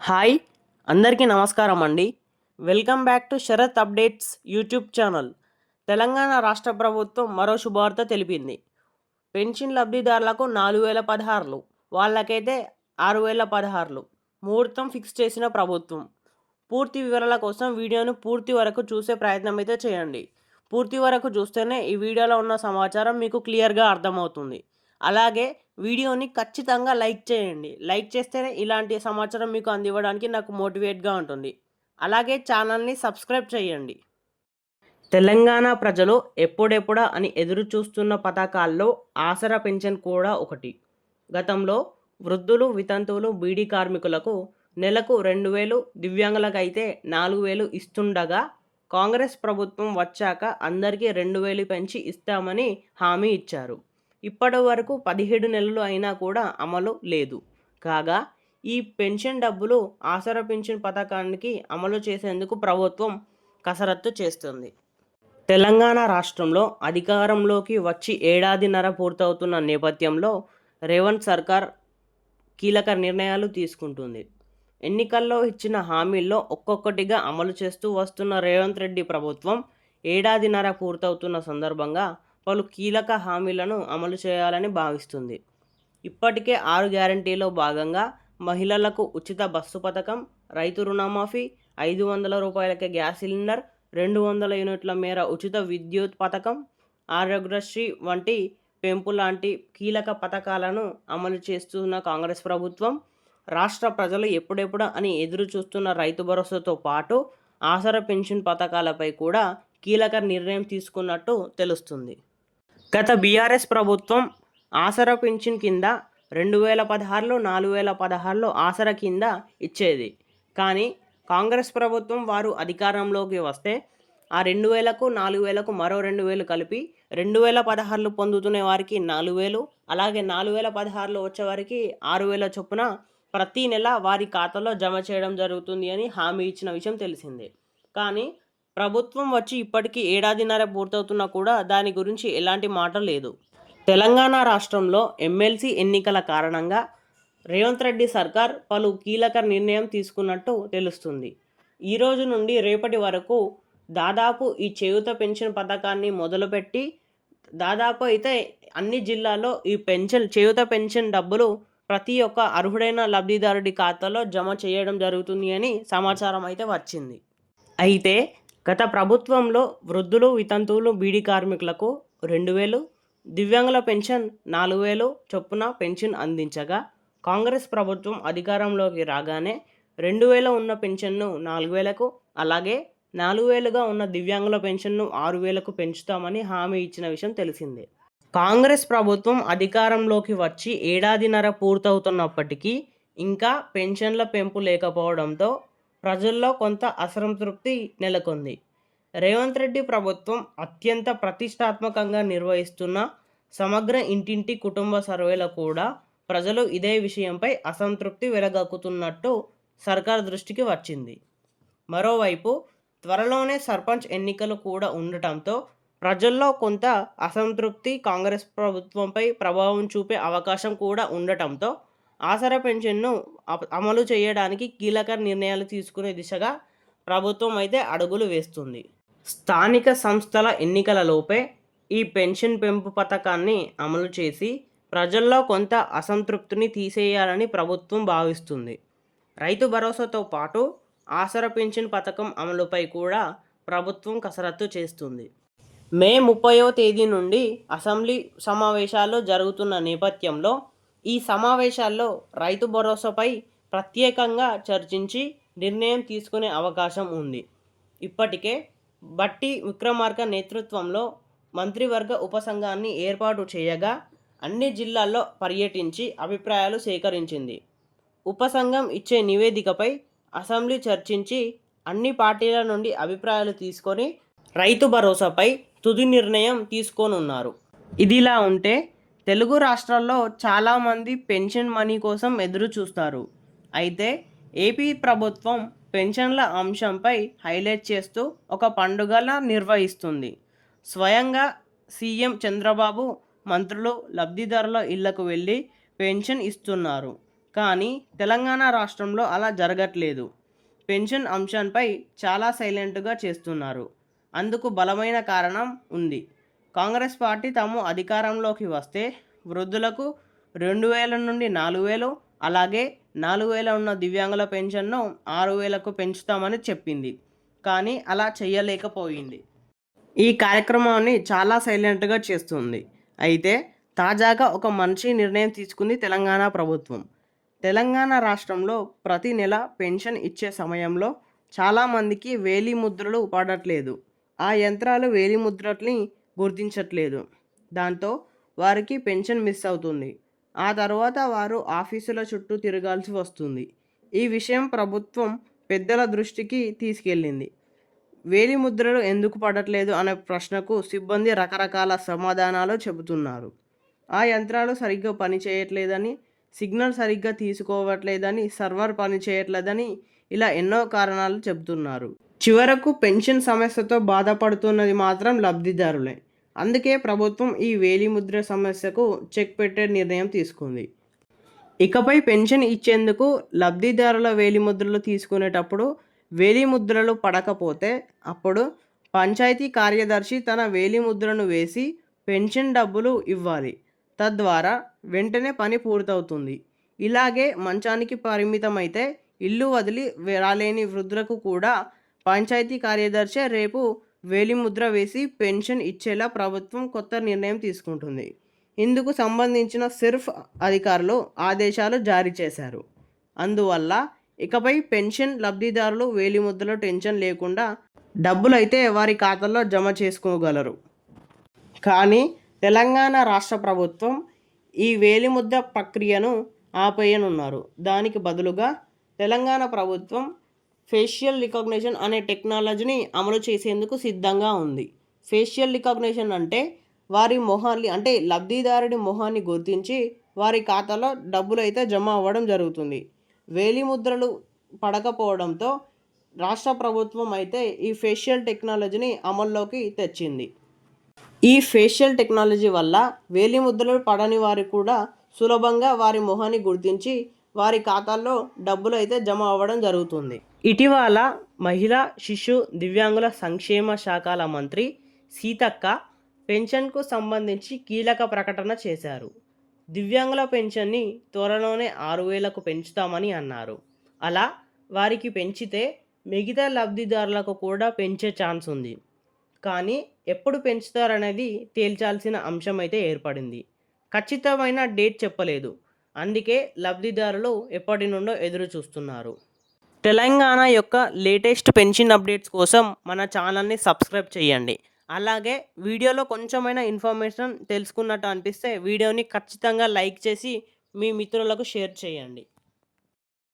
Hi అందరికీ నమస్కారం అండి. Welcome back to Sharath updates YouTube channel. Telangana రాష్ట్ర ప్రభుత్వం మరో శుభవార్త తెలిపింది. పెన్షన్ లబ్ధిదారులకు 4016, వాళ్ళకైతే 6016 ముహూర్తం ఫిక్స్ చేసిన ప్రభుత్వం. పూర్తి వివరాల కోసం వీడియోను పూర్తి వరకు చూసే ప్రయత్నం అయితే చేయండి. పూర్తి వరకు చూస్తేనే ఈ వీడియోలో ఉన్న సమాచారం మీకు క్లియర్గా అర్థమవుతుంది. అలాగే వీడియోని ఖచ్చితంగా లైక్ చేయండి. లైక్ చేస్తేనే ఇలాంటి సమాచారం మీకు అందివ్వడానికి నాకు మోటివేట్గా ఉంటుంది. అలాగే ఛానల్ని సబ్స్క్రైబ్ చేయండి. తెలంగాణ ప్రజలు ఎప్పుడెప్పుడా అని ఎదురు చూస్తున్న పథకాల్లో ఆసరా పెన్షన్ కూడా ఒకటి. గతంలో వృద్ధులు, వితంతువులు, బీడీ కార్మికులకు నెలకు 2000, దివ్యాంగులకైతే 4000 ఇస్తుండగా కాంగ్రెస్ ప్రభుత్వం వచ్చాక అందరికీ 2000 పెంచి ఇస్తామని హామీ ఇచ్చారు. ఇప్పటి వరకు 17 నెలలు అయినా కూడా అమలు లేదు. కాగా ఈ పెన్షన్ డబ్బులు ఆసరా పెన్షన్ పథకానికి అమలు చేసేందుకు ప్రభుత్వం కసరత్తు చేస్తుంది. తెలంగాణ రాష్ట్రంలో అధికారంలోకి వచ్చి ఏడాదిన్నర పూర్తవుతున్న నేపథ్యంలో రేవంత్ సర్కార్ కీలక నిర్ణయాలు తీసుకుంటుంది. ఎన్నికల్లో ఇచ్చిన హామీల్లో ఒక్కొక్కటిగా అమలు చేస్తూ వస్తున్న రేవంత్ రెడ్డి ప్రభుత్వం ఏడాదిన్నర పూర్తవుతున్న సందర్భంగా పలు కీలక హామీలను అమలు చేయాలని భావిస్తుంది. ఇప్పటికే 6 గ్యారంటీలో భాగంగా మహిళలకు ఉచిత బస్సు పథకం, రైతు రుణమాఫీ, 500 రూపాయలకే గ్యాస్ సిలిండర్, 200 యూనిట్ల మేర ఉచిత విద్యుత్ పథకం, ఆరోగ్యశ్రీ వంటి పెంపు లాంటి కీలక పథకాలను అమలు చేస్తున్న కాంగ్రెస్ ప్రభుత్వం రాష్ట్ర ప్రజలు ఎప్పుడెప్పుడు అని ఎదురు చూస్తున్న రైతు భరోసాతో పాటు ఆసరా పెన్షన్ పథకాలపై కూడా కీలక నిర్ణయం తీసుకున్నట్టు తెలుస్తుంది. గత బీఆర్ఎస్ ప్రభుత్వం ఆసరా పెన్షన్ కింద 2016లో 4016లో ఆసరా కింద ఇచ్చేది. కానీ కాంగ్రెస్ ప్రభుత్వం వారు అధికారంలోకి వస్తే ఆ 2000కు 4000కు మరో 2000 కలిపి 2016 పొందుతున్న వారికి 4000, అలాగే 4016లో వచ్చేవారికి 6000 చొప్పున ప్రతి నెల వారి ఖాతాలో జమ చేయడం జరుగుతుంది అని హామీ ఇచ్చిన విషయం తెలిసిందే. కానీ ప్రభుత్వం వచ్చి ఇప్పటికీ ఏడాదిన్నర పూర్తవుతున్నా కూడా దాని గురించి ఎలాంటి మాట లేదు. తెలంగాణ రాష్ట్రంలో ఎమ్మెల్సీ ఎన్నికల కారణంగా రేవంత్ రెడ్డి సర్కార్ పలు కీలక నిర్ణయం తీసుకున్నట్టు తెలుస్తుంది. ఈ రోజు నుండి రేపటి వరకు దాదాపు ఈ చేయూత పెన్షన్ పథకాన్ని మొదలుపెట్టి దాదాపు అయితే అన్ని జిల్లాల్లో ఈ చేయూత పెన్షన్ డబ్బులు ప్రతి ఒక్క అర్హుడైన లబ్ధిదారుడి ఖాతాలో జమ చేయడం జరుగుతుంది అని సమాచారం అయితే వచ్చింది. అయితే గత ప్రభుత్వంలో వృద్ధులు, వితంతువులు, బీడీ కార్మికులకు 2000, దివ్యాంగుల పెన్షన్ 4000 చొప్పున పెన్షన్ అందించగా కాంగ్రెస్ ప్రభుత్వం అధికారంలోకి రాగానే 2000 ఉన్న పెన్షన్ను 4000కు, అలాగే 4000గా ఉన్న దివ్యాంగుల పెన్షన్ను 6000కు పెంచుతామని హామీ ఇచ్చిన విషయం తెలిసిందే. కాంగ్రెస్ ప్రభుత్వం అధికారంలోకి వచ్చి ఏడాదిన్నర పూర్తవుతున్నప్పటికీ ఇంకా పెన్షన్ల పెంపు లేకపోవడంతో ప్రజల్లో కొంత అసంతృప్తి నెలకొంది. రేవంత్ రెడ్డి ప్రభుత్వం అత్యంత ప్రతిష్టాత్మకంగా నిర్వహిస్తున్న సమగ్ర ఇంటింటి కుటుంబ సర్వేలో కూడా ప్రజలు ఇదే విషయంపై అసంతృప్తి వెలగక్కుతున్నట్టు సర్కార్ దృష్టికి వచ్చింది. మరోవైపు త్వరలోనే సర్పంచ్ ఎన్నికలు కూడా ఉండటంతో ప్రజల్లో కొంత అసంతృప్తి కాంగ్రెస్ ప్రభుత్వంపై ప్రభావం చూపే అవకాశం కూడా ఉండటంతో ఆసరా పెన్షన్ను అమలు చేయడానికి కీలక నిర్ణయాలు తీసుకునే దిశగా ప్రభుత్వం అయితే అడుగులు వేస్తుంది. స్థానిక సంస్థల ఎన్నికలలోపే ఈ పెన్షన్ పెంపు పథకాన్ని అమలు చేసి ప్రజల్లో కొంత అసంతృప్తిని తీసేయాలని ప్రభుత్వం భావిస్తుంది. రైతు భరోసాతో పాటు ఆసరా పెన్షన్ పథకం అమలుపై కూడా ప్రభుత్వం కసరత్తు చేస్తుంది. మే 30వ తేదీ నుండి అసెంబ్లీ సమావేశాలు జరుగుతున్న నేపథ్యంలో ఈ సమావేశాల్లో రైతు భరోసాపై ప్రత్యేకంగా చర్చించి నిర్ణయం తీసుకునే అవకాశం ఉంది. ఇప్పటికే బట్టి విక్రమార్క నేతృత్వంలో మంత్రివర్గ ఉపసంఘాన్ని ఏర్పాటు చేయగా అన్ని జిల్లాల్లో పర్యటించి అభిప్రాయాలు సేకరించింది. ఉపసంఘం ఇచ్చే నివేదికపై అసెంబ్లీ చర్చించి అన్ని పార్టీల నుండి అభిప్రాయాలు తీసుకొని రైతు భరోసాపై తుది నిర్ణయం తీసుకోనున్నారు. ఇదిలా ఉంటే తెలుగు రాష్ట్రాల్లో చాలామంది పెన్షన్ మనీ కోసం ఎదురు చూస్తారు. అయితే ఏపీ ప్రభుత్వం పెన్షన్ల అంశంపై హైలైట్ చేస్తూ ఒక పండుగలా నిర్వహిస్తుంది. స్వయంగా సీఎం చంద్రబాబు, మంత్రులు లబ్ధిదారుల ఇళ్లకు వెళ్ళి పెన్షన్ ఇస్తున్నారు. కానీ తెలంగాణ రాష్ట్రంలో అలా జరగట్లేదు. పెన్షన్ అంశంపై చాలా సైలెంట్‌గా చేస్తున్నారు. అందుకు బలమైన కారణం ఉంది. కాంగ్రెస్ పార్టీ తాము అధికారంలోకి వస్తే వృద్ధులకు 2000 నుండి 4000, అలాగే 4000 ఉన్న దివ్యాంగుల పెన్షన్‌ను 6000కు పెంచుతామని చెప్పింది. కానీ అలా చేయలేకపోయింది. ఈ కార్యక్రమాన్ని చాలా సైలెంట్‌గా చేస్తుంది. అయితే తాజాగా ఒక మంచి నిర్ణయం తీసుకుంది తెలంగాణ ప్రభుత్వం. తెలంగాణ రాష్ట్రంలో ప్రతి నెల పెన్షన్ ఇచ్చే సమయంలో చాలామందికి వేలిముద్రలు పడట్లేదు. ఆ యంత్రాలు వేలిముద్రల్ని గుర్తించట్లేదు. దాంతో వారికి పెన్షన్ మిస్ అవుతుంది. ఆ తర్వాత వారు ఆఫీసుల చుట్టూ తిరగాల్సి వస్తుంది. ఈ విషయం ప్రభుత్వం పెద్దల దృష్టికి తీసుకెళ్ళింది. వేలిముద్రలు ఎందుకు పడట్లేదు అనే ప్రశ్నకు సిబ్బంది రకరకాల సమాధానాలు చెబుతున్నారు. ఆ యంత్రాలు సరిగ్గా పనిచేయట్లేదని, సిగ్నల్ సరిగ్గా తీసుకోవట్లేదని, సర్వర్ పనిచేయట్లేదని, ఇలా ఎన్నో కారణాలు చెబుతున్నారు. చివరకు పెన్షన్ సమస్యతో బాధపడుతున్నది మాత్రం లబ్ధిదారులే. అందుకే ప్రభుత్వం ఈ వేలిముద్ర సమస్యకు చెక్ పెట్టే నిర్ణయం తీసుకుంది. ఇకపై పెన్షన్ ఇచ్చేందుకు లబ్ధిదారుల వేలిముద్రలు తీసుకునేటప్పుడు వేలిముద్రలు పడకపోతే అప్పుడు పంచాయతీ కార్యదర్శి తన వేలిముద్రను వేసి పెన్షన్ డబ్బులు ఇవ్వాలి. తద్వారా వెంటనే పని పూర్తవుతుంది. ఇలాగే మంచానికి పరిమితమైతే ఇల్లు వదిలి రాలేని వృద్ధులకు కూడా పంచాయతీ కార్యదర్శి రేపు వేలిముద్ర వేసి పెన్షన్ ఇచ్చేలా ప్రభుత్వం కొత్త నిర్ణయం తీసుకుంటుంది. ఇందుకు సంబంధించిన సిర్ఫ్ అధికారులు ఆదేశాలు జారీ చేశారు. అందువల్ల ఇకపై పెన్షన్ లబ్ధిదారులు వేలిముద్రలో టెన్షన్ లేకుండా డబ్బులైతే వారి ఖాతాల్లో జమ చేసుకోగలరు. కానీ తెలంగాణ రాష్ట్ర ప్రభుత్వం ఈ వేలిముద్ర ప్రక్రియను ఆపేయనున్నారు. దానికి బదులుగా తెలంగాణ ప్రభుత్వం ఫేషియల్ రికగ్నిషన్ అనే టెక్నాలజీని అమలు చేసేందుకు సిద్ధంగా ఉంది. ఫేషియల్ రికగ్నిషన్ అంటే వారి మొహాన్ని, అంటే లబ్ధిదారుడి మొహాన్ని గుర్తించి వారి ఖాతాలో డబ్బులు అయితే జమ అవ్వడం జరుగుతుంది. వేలిముద్రలు పడకపోవడంతో రాష్ట్ర ప్రభుత్వం అయితే ఈ ఫేషియల్ టెక్నాలజీని అమల్లోకి తెచ్చింది. ఈ ఫేషియల్ టెక్నాలజీ వల్ల వేలిముద్రలు పడని వారు కూడా సులభంగా వారి మొహాన్ని గుర్తించి వారి ఖాతాల్లో డబ్బులు అయితే జమ అవ్వడం జరుగుతుంది. ఇటీవల మహిళా, శిశు, దివ్యాంగుల సంక్షేమ శాఖల మంత్రి సీతక్క పెన్షన్కు సంబంధించి కీలక ప్రకటన చేశారు. దివ్యాంగుల పెన్షన్ని త్వరలోనే 6000కు పెంచుతామని అన్నారు. అలా వారికి పెంచితే మిగతా లబ్ధిదారులకు కూడా పెంచే ఛాన్స్ ఉంది. కానీ ఎప్పుడు పెంచుతారనేది తేల్చాల్సిన అంశం అయితే ఏర్పడింది. ఖచ్చితమైన డేట్ చెప్పలేదు. అందుకే లబ్ధిదారులు ఎప్పటి నుండో ఎదురు చూస్తున్నారు. తెలంగాణ యొక్క లేటెస్ట్ పెన్షన్ అప్డేట్స్ కోసం మన ఛానల్ని సబ్స్క్రైబ్ చేయండి. అలాగే వీడియోలో కొంచెమైనా ఇన్ఫర్మేషన్ తెలుసుకున్నట్టు అనిపిస్తే వీడియోని ఖచ్చితంగా లైక్ చేసి మీ మిత్రులకు షేర్ చేయండి.